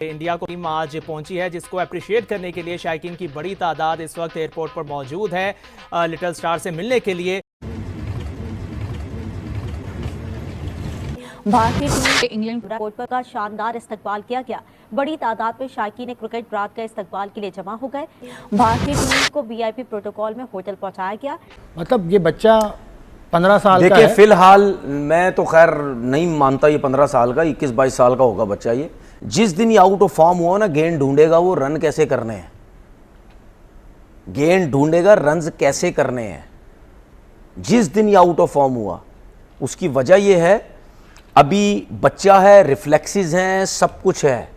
India को team आज पहुंची है, जिसको अप्रिशिएट करने के लिए शायकीन की बड़ी तादाद इस वक्त एयरपोर्ट पर मौजूद है लिटिल स्टार से मिलने के लिए। भारतीय टीम के इंग्लैंड एयरपोर्ट का शानदार इस्तकबाल किया गया। बड़ी तादाद में शायकीन क्रिकेट बरात का इस्तकबाल के लिए जमा हो गए। भारतीय टीम को वीआईपी प्रोटोकॉल में होटल पहुंचाया गया। मतलब ये बच्चा 15 साल का है। देखिए फिलहाल मैं तो खैर नहीं मानता ये 15 साल का, 21-22 साल का होगा बच्चा ये। जिस दिन ये आउट ऑफ फॉर्म हुआ ना, गेंद ढूंढेगा वो रन कैसे करने हैं, गेंद ढूंढेगा रन कैसे करने हैं। जिस दिन ये आउट ऑफ फॉर्म हुआ उसकी वजह ये है, अभी बच्चा है, रिफ्लेक्सेस हैं, सब कुछ है।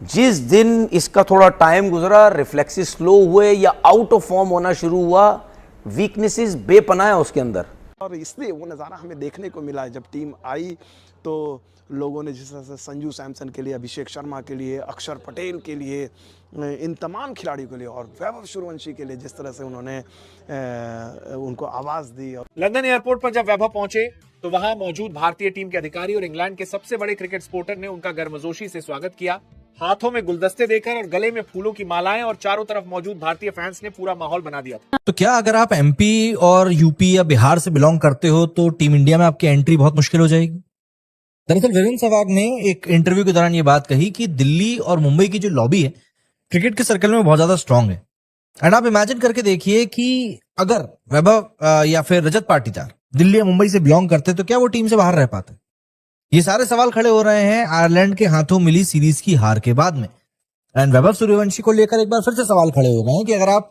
जिस दिन इसका थोड़ा टाइम गुजरा, रिफ्लेक्सेस स्लो हुए या आउट ऑफ फॉर्म होना शुरू हुआ, वीकनेसेस बेपनाह है उसके अंदर। और इसलिए वो नज़ारा हमें देखने को मिला। जब टीम आई तो लोगों ने जिस तरह से संजू सैमसन के लिए, अभिषेक शर्मा के लिए, अक्षर पटेल के लिए, इन तमाम खिलाड़ियों के लिए और वैभव सूर्यवंशी के लिए जिस तरह से उन्होंने उनको आवाज़ दी। लंदन एयरपोर्ट पर जब वैभव पहुंचे तो वहां मौजूद भारतीय टीम के अधिकारी और इंग्लैंड के सबसे बड़े क्रिकेट सपोर्टर ने उनका गर्मजोशी से स्वागत किया। हाथों में गुलदस्ते देकर और गले में फूलों की मालाएं और चारों तरफ मौजूद भारतीय फैंस ने पूरा माहौल बना दिया था। तो क्या अगर आप एमपी और यूपी या बिहार से बिलोंग करते हो तो टीम इंडिया में आपकी एंट्री बहुत मुश्किल हो जाएगी? दरअसल वीरेंद्र सहवाग ने एक इंटरव्यू के दौरान ये बात कही कि दिल्ली और मुंबई की जो लॉबी है क्रिकेट के सर्कल में बहुत ज्यादा स्ट्रांग है। एंड आप इमेजिन करके देखिए कि अगर वैभव या फिर रजत पाटीदार दिल्ली या मुंबई से बिलोंग करते तो क्या वो टीम से बाहर रह पाते? ये सारे सवाल खड़े हो रहे हैं आयरलैंड के हाथों मिली सीरीज की हार के बाद में। एंड वैभव सूर्यवंशी को लेकर एक बार फिर से सवाल खड़े हो गए हैं कि अगर आप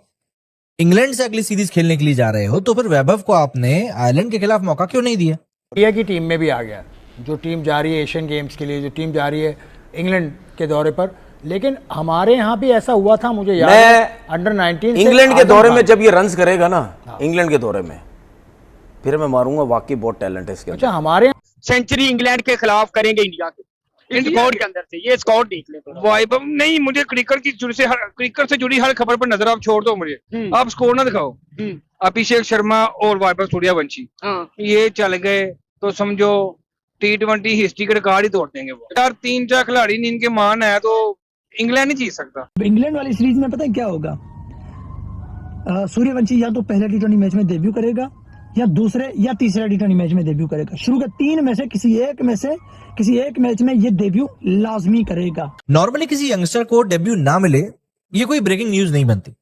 इंग्लैंड से अगली सीरीज खेलने के लिए जा रहे हो तो फिर वैभव को आपने आयरलैंड के खिलाफ मौका क्यों नहीं दिया? इंडिया की टीम में भी आ गया, जो टीम जा रही है एशियन गेम्स के लिए, जो टीम जा रही है इंग्लैंड के दौरे पर। लेकिन हमारे यहाँ भी ऐसा हुआ था, मुझे याद है अंडर 19 इंग्लैंड के दौरे में जब ये रन्स करेगा ना, इंग्लैंड के दौरे में, फिर मैं मारूंगा वाकई बहुत टैलेंट है इसके अंदर। अच्छा, हमारे सेंचुरी इंग्लैंड के खिलाफ करेंगे इंडिया के स्कोर के अंदर से। ये स्कोर देख ले वैभव। नहीं, मुझे क्रिकेट से जुड़ी हर खबर पर नजर आप छोड़ दो मुझे। आप स्कोर ना दिखाओ। अभिषेक शर्मा और वैभव सूर्यवंशी ये चल गए तो समझो T20 हिस्ट्री का रिकॉर्ड ही तोड़ देंगे वो। यार 3-4 खिलाड़ी इनके मान है तो इंग्लैंड नहीं जीत सकता। इंग्लैंड वाली सीरीज में पता है क्या होगा? सूर्यवंशी या तो पहले T20 मैच में डेब्यू करेगा या दूसरे या तीसरे T20 मैच में डेब्यू करेगा। शुरू के 3 में से किसी एक मैच में ये डेब्यू लाजमी करेगा। नॉर्मली किसी यंगस्टर को डेब्यू ना मिले ये कोई ब्रेकिंग न्यूज नहीं बनती।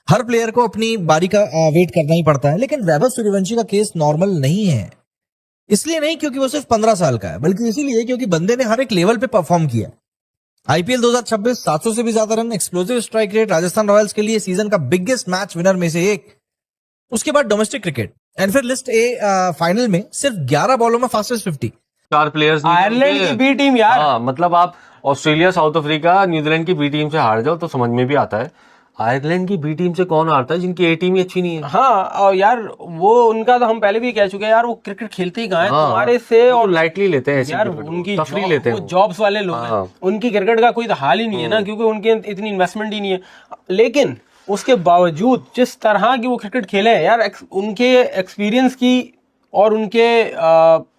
हर प्लेयर को अपनी बारी का वेट करना ही पड़ता है। लेकिन वैभव सूर्यवंशी का केस नॉर्मल नहीं है। इसलिए नहीं क्योंकि वो सिर्फ 15 साल का है, बल्कि इसीलिए क्योंकि बंदे ने हर एक लेवल पे परफॉर्म किया। आईपीएल 2026 700 से भी ज्यादा run, explosive strike rate, Rajasthan Royals के लिए सीजन का बिगेस्ट मैच विनर में से एक। उसके बाद डोमेस्टिक क्रिकेट एंड फिर लिस्ट ए फाइनल में सिर्फ 11 बॉलों में फास्टेस्ट 50। 4 प्लेयर्स आयरलैंड की बी टीम यार। हाँ, मतलब आप ऑस्ट्रेलिया, साउथ अफ्रीका, न्यूजीलैंड की बी टीम से हार जाओ तो समझ में भी आता है। आयरलैंड की बी टीम से कौन हारता है जिनकी ए टीम ही अच्छी नहीं है। हाँ, और यार वो उनका तो हम पहले भी कह चुके हैं यार, वो क्रिकेट खेलते ही कहाँ है तुम्हारे से, और लाइटली लेते हैं यार उनकी तफरी लेते हैं, जॉब्स वाले लोग हैं। उनकी क्रिकेट का कोई तो हाल ही नहीं है ना, क्योंकि उनके इतनी इन्वेस्टमेंट ही नहीं है। लेकिन उसके बावजूद जिस तरह की वो क्रिकेट खेले हैं यार, उनके एक्सपीरियंस की और उनके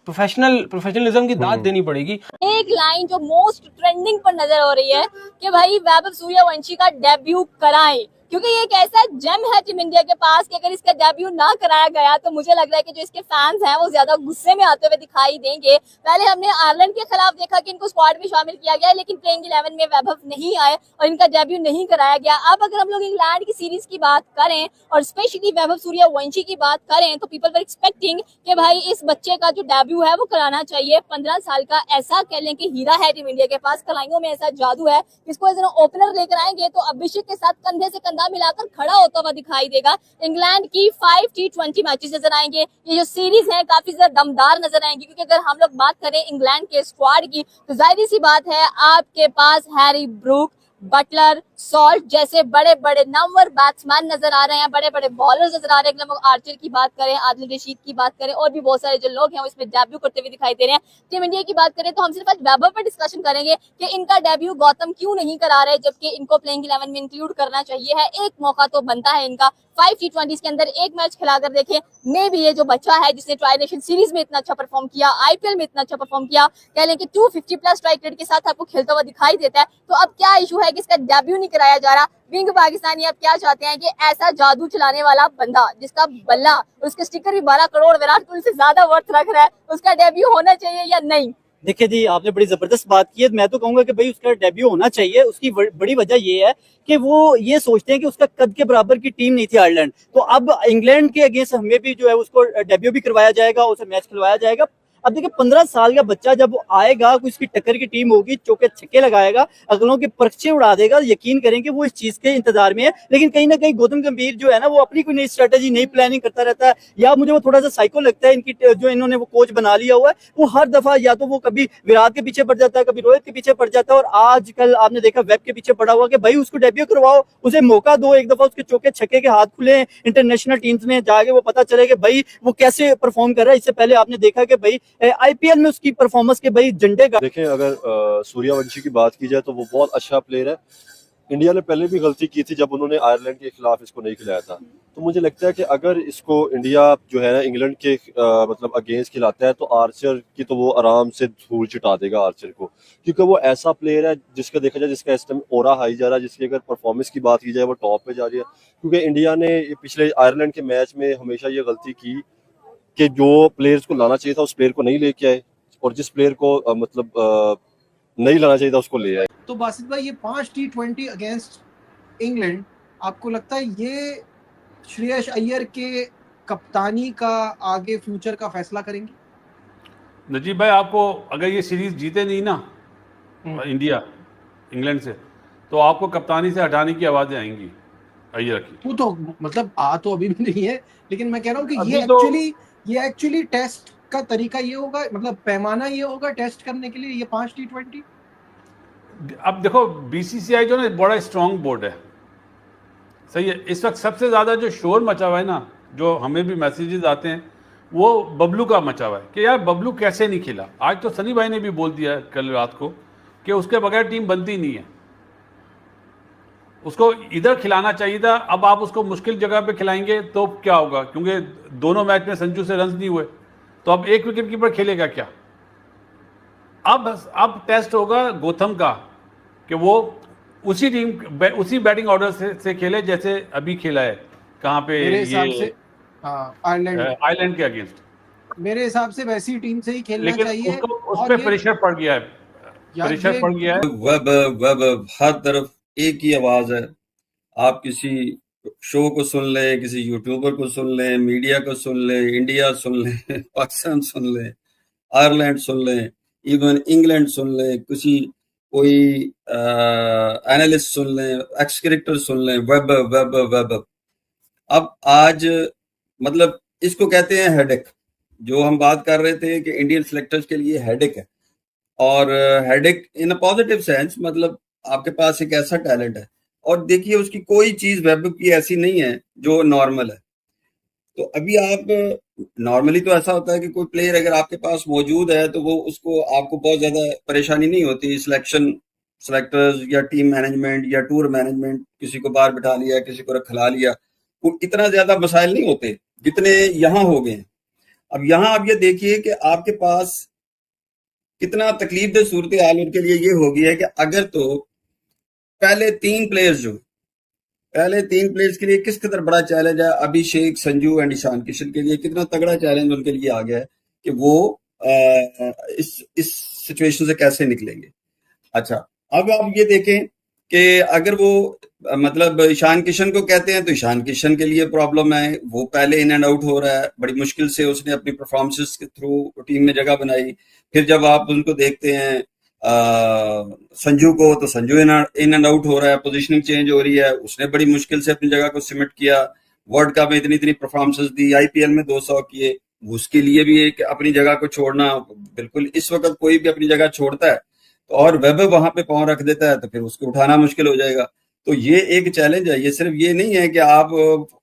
प्रोफेशनलिज्म की दाद देनी पड़ेगी। एक लाइन जो मोस्ट ट्रेंडिंग पर नजर हो रही है कि भाई वैभव सूर्यवंशी का डेब्यू कराएं, क्योंकि ये एक ऐसा जेम है टीम इंडिया के पास कि अगर इसका डेब्यू ना कराया गया तो मुझे लग रहा है कि जो इसके फैंस हैं वो ज्यादा गुस्से में आते हुए दिखाई देंगे। पहले हमने आयरलैंड के खिलाफ देखा कि इनको स्क्वाड में शामिल किया गया, लेकिन प्लेइंग 11 में वैभव नहीं आए और इनका डेब्यू नहीं कराया गया। अब अगर हम लोग इंग्लैंड की सीरीज की बात करें और स्पेशली वैभव सूर्यवंशी की बात करें तो पीपल वर एक्सपेक्टिंग कि भाई इस बच्चे का जो डेब्यू है वो कराना चाहिए। 15 साल का ऐसा कह लें कि हीरा है टीम इंडिया के पास, कलाइयों में ऐसा जादू है। इसको एज एन ओपनर लेकर आएंगे तो अभिषेक के साथ कंधे से कंधा मिलाकर खड़ा होता हुआ दिखाई देगा। इंग्लैंड की 5 T20 मैचेस नजर आएंगे। ये जो सीरीज है काफी ज्यादा दमदार नजर आएंगी, क्योंकि अगर हम लोग बात करें इंग्लैंड के स्क्वाड की तो जाहिर सी बात है आपके पास हैरी ब्रूक, बटलर, सॉल्ट जैसे बड़े बड़े नंबर बैट्समैन नजर आ रहे हैं, बड़े बड़े बॉलर्स नजर आ रहे हैं। अगर हम आर्चर की बात करें, आदिल रशीद की बात करें, और भी बहुत सारे जो लोग हैं वो इसमें डेब्यू करते हुए दिखाई दे रहे हैं। टीम इंडिया की बात करें तो हम सिर्फ आज वैभव पर डिस्कशन करेंगे कि इनका डेब्यू गौतम क्यों नहीं करा रहे, जबकि इनको प्लेइंग 11 में इंक्लूड करना चाहिए है। एक मौका तो बनता है इनका 5 T20s के अंदर एक मैच खिलाकर देखें, मे भी ये जो बच्चा है जिसने ट्राई नेशन सीरीज में इतना अच्छा परफॉर्म किया, IPL में इतना अच्छा परफॉर्म किया, कह लें कि 250+ स्ट्राइक रेट के साथ आपको खेलता हुआ दिखाई देता है, तो अब क्या इशू है कि इसका डेब्यू नहीं कराया जा रहा? विंग पाकिस्तानी अब क्या चाहते हैं कि ऐसा जादू चलाने वाला बंदा जिसका बल्ला, उसके स्टिकर भी 12 करोड़ विराट कोहली से ज्यादा वर्थ रख रहा है, उसका डेब्यू होना चाहिए या नहीं? देखिए जी, आपने बड़ी जबरदस्त बात की है। मैं तो कहूंगा कि भाई उसका डेब्यू होना चाहिए। उसकी बड़ी वजह ये है कि वो ये सोचते हैं कि उसका कद के बराबर की टीम नहीं थी आयरलैंड, तो अब इंग्लैंड के अगेंस्ट हमें भी जो है उसको डेब्यू भी करवाया जाएगा, उसे मैच खिलवाया जाएगा। अब देखिए 15 साल का बच्चा जब आएगा, उसकी टक्कर की टीम होगी, चौके छक्के लगाएगा, अगलों के पर्चे उड़ा देगा, यकीन करें कि वो इस चीज के इंतजार में है। लेकिन कहीं ना कहीं गौतम गंभीर जो है ना, वो अपनी कोई नई स्ट्रेटेजी, नई प्लानिंग करता रहता है, या मुझे वो थोड़ा सा साइको लगता है इनकी, जो इन्होंने वो कोच बना लिया हुआ है। वो हर दफा या तो वो कभी विराट के पीछे पड़ जाता है, कभी रोहित के पीछे पड़ जाता है, और आजकल आपने देखा वेब के पीछे पड़ा हुआ कि भाई उसको डेब्यू करवाओ, उसे मौका दो, एक दफा उसके चौके छक्के के हाथ खुले इंटरनेशनल टीम्स में जाके, वो पता चले कि भाई वो कैसे परफॉर्म कर रहा है। इससे पहले आपने देखा कि भाई IPL में उसकी परफॉर्मेंस के भाई झंडे का। देखें, अगर सूर्यवंशी की बात की जाए तो वो बहुत अच्छा प्लेयर है। इंडिया ने पहले भी गलती की थी जब उन्होंने आयरलैंड के खिलाफ इसको नहीं खिलाया था। तो मुझे लगता है कि अगर इसको इंडिया जो है ना इंग्लैंड के मतलब अगेंस्ट खिलाता है तो आर्चर की तो वो आराम से धूल चिटा देगा आर्चर को, क्योंकि वो ऐसा प्लेयर है जिसका देखा जाए, जिसका इस टाइम ओरा हाई जा रहा है, जिसकी अगर परफॉर्मेंस की बात की जाए वो टॉप पे जा रही है। क्योंकि इंडिया ने पिछले आयरलैंड के मैच में हमेशा ये गलती की कि जो प्लेयर्स को लाना चाहिए था उस प्लेयर को नहीं लेके आए, और जिस प्लेयर को मतलब नहीं लाना चाहिए था उसको ले आए। तो बासित भाई, ये 5 T20 अगेंस्ट इंग्लैंड, आपको लगता है ये श्रेयस अय्यर के कप्तानी का आगे फ्यूचर का फैसला करेंगे? नजीब भाई, आपको अगर ये सीरीज जीते नहीं ना इंडिया इंग्लैंड से, तो आपको कप्तानी से हटाने की आवाजें आएंगी अय्यर की। वो तो मतलब तो अभी भी नहीं है, लेकिन मैं कह रहा हूँ कि ये एक्चुअली टेस्ट का तरीका ये होगा, मतलब पैमाना ये होगा टेस्ट करने के लिए, ये 5 T20। अब देखो, BCCI जो ना बड़ा स्ट्रांग बोर्ड है, सही है। इस वक्त सबसे ज्यादा जो शोर मचा हुआ है ना, जो हमें भी मैसेजेस आते हैं, वो बबलू का मचा हुआ है कि यार बबलू कैसे नहीं खेला। आज तो सनी भाई ने भी बोल दिया कल रात को कि उसके बगैर टीम बनती नहीं है, उसको इधर खिलाना चाहिए था। अब आप उसको मुश्किल जगह पे खिलाएंगे तो क्या होगा, क्योंकि दोनों मैच में संजू से रन नहीं हुए, तो अब एक विकेट कीपर खेलेगा क्या? अब टेस्ट होगा गौतम का कि वो उसी बैटिंग ऑर्डर से खेले जैसे अभी खेला है। कहाँ पे? मेरे हिसाब से आयरलैंड के अगेंस्ट मेरे हिसाब से वैसी टीम से ही खेलना चाहिए। उस पर प्रेशर पड़ गया है, वेब हर तरफ एक ही आवाज है। आप किसी शो को सुन लें, किसी यूट्यूबर को सुन लें, मीडिया को सुन लें, इंडिया सुन लें, पाकिस्तान सुन लें, आयरलैंड सुन लें, इवन इंग्लैंड सुन लें, कोई एनालिस्ट सुन लें, एक्स क्रिकेटर सुन लें, वेब। अब आज मतलब इसको कहते हैं हेडेक। जो हम बात कर रहे थे कि इंडियन सिलेक्टर्स के लिए हेडेक है, और headache in a positive sense, मतलब आपके पास एक ऐसा टैलेंट है, और देखिए उसकी कोई चीज वेब की ऐसी नहीं है जो नॉर्मल है। तो अभी आप नॉर्मली तो ऐसा होता है कि कोई प्लेयर अगर आपके पास मौजूद है तो वो उसको आपको बहुत ज्यादा परेशानी नहीं होती। सेलेक्टर्स या टीम मैनेजमेंट या टूर मैनेजमेंट किसी को बाहर बिठा लिया, किसी को खिला लिया, वो इतना ज्यादा मसाइल नहीं होते जितने यहाँ हो गए। अब यहाँ आप ये देखिए कि आपके पास कितना तकलीफदेह सूरत हाल उनके लिए ये हो गई है कि अगर तो पहले तीन प्लेयर्स के लिए किस कदर बड़ा चैलेंज है, अभिषेक, संजू एंड ईशान किशन के लिए कितना तगड़ा चैलेंज उनके लिए आ गया है कि वो इस सिचुएशन से कैसे निकलेंगे। अच्छा, अब आप ये देखें कि अगर वो मतलब ईशान किशन को कहते हैं तो ईशान किशन के लिए प्रॉब्लम है, वो पहले इन एंड आउट हो रहा है, बड़ी मुश्किल से उसने अपनी परफॉर्मेंसेस के थ्रू टीम में जगह बनाई। फिर जब आप उनको देखते हैं संजू को, तो संजू इन एंड आउट हो रहा है, पोजीशनिंग चेंज हो रही है, उसने बड़ी मुश्किल से अपनी जगह को सिमट किया। वर्ल्ड कप में इतनी परफॉर्मेंसेस दी, IPL में 200 किए, उसके लिए भी एक अपनी जगह को छोड़ना, बिल्कुल इस वक्त कोई भी अपनी जगह छोड़ता है तो और वेब वहां पे पांव रख देता है तो फिर उसको उठाना मुश्किल हो जाएगा। तो ये एक चैलेंज है। ये सिर्फ ये नहीं है कि आप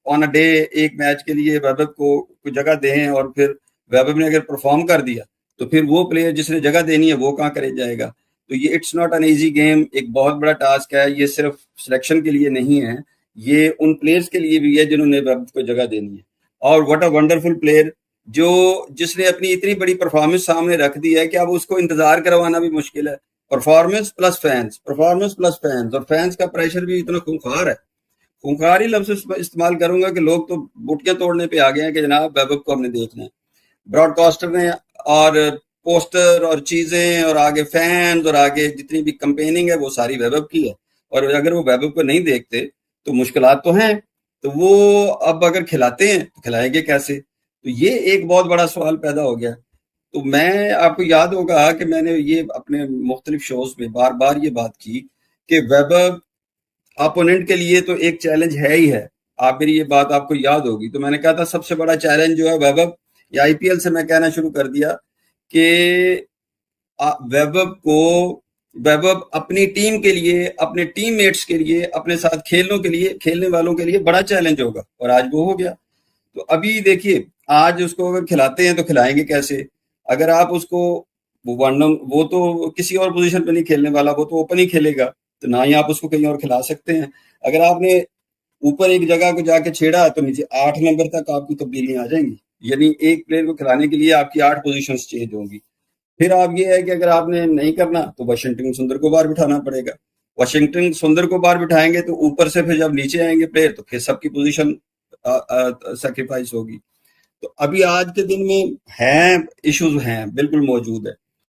ऑन अ डे एक मैच के लिए वेब को जगह दें और फिर वेब ने अगर परफॉर्म कर दिया तो फिर वो प्लेयर जिसने जगह देनी है वो कहाँ करे जाएगा। तो ये it's not an easy game, एक बहुत बड़ा टास्क है। ये सिर्फ सिलेक्शन के लिए नहीं है, ये उन प्लेयर्स के लिए भी है जिन्होंने वेब को जगह देनी है। और व्हाट अ वंडरफुल प्लेयर जिसने अपनी इतनी बड़ी परफॉर्मेंस सामने रख दी है कि अब उसको इंतजार करवाना भी मुश्किल है। परफॉर्मेंस प्लस फैंस और फैंस का प्रेशर भी इतना खूंखार है, खूंखार ही लफ्ज़ इस्तेमाल करूंगा कि लोग तो बुटियां तोड़ने पे आ गए हैं कि जनाब वैभव को हमने देखना है। ब्रॉडकास्टर ने और पोस्टर और चीजें और आगे फैंस और आगे जितनी भी कंपेनिंग है वो सारी वैभव की है, और अगर वो वैभव को नहीं देखते तो मुश्किलात तो हैं। तो वो अब अगर खिलाते हैं तो खिलाएंगे कैसे? तो ये एक बहुत बड़ा सवाल पैदा हो गया। तो मैं, आपको याद होगा कि मैंने ये अपने मुख्तलिफ शोज में बार बार ये बात की कि वैभव अपोनेंट के लिए तो एक चैलेंज है ही है। आप मेरी ये बात आपको याद होगी, तो मैंने कहा था सबसे बड़ा चैलेंज जो है वैभव, या आईपीएल से मैं कहना शुरू कर दिया कि वैभव अपनी टीम के लिए, अपने टीममेट्स के लिए, अपने साथ खेलने वालों के लिए बड़ा चैलेंज होगा, और आज वो हो गया। तो अभी देखिए, आज उसको अगर खिलाते हैं तो खिलाएंगे कैसे? अगर आप उसको वो तो किसी और पोजीशन पे नहीं खेलने वाला, वो तो ओपन ही खेलेगा, तो ना ही आप उसको कहीं और खिला सकते हैं। अगर आपने ऊपर एक जगह को जाके छेड़ा तो नीचे 8 नंबर तक आपकी तब्दीलियां आ जाएंगी, यानी एक प्लेयर को खिलाने के लिए आपकी 8 पोजीशंस चेंज होंगी। फिर आप ये है कि अगर आपने नहीं करना तो वाशिंगटन सुंदर को बाहर बिठाना पड़ेगा। वाशिंगटन सुंदर को बाहर बिठाएंगे तो ऊपर से फिर जब नीचे आएंगे प्लेयर तो फिर सबकी पोजीशन सैक्रिफाइस होगी। तो अभी आज के दिन में इश्यूज हैं, बिल्कुल मौजूद है।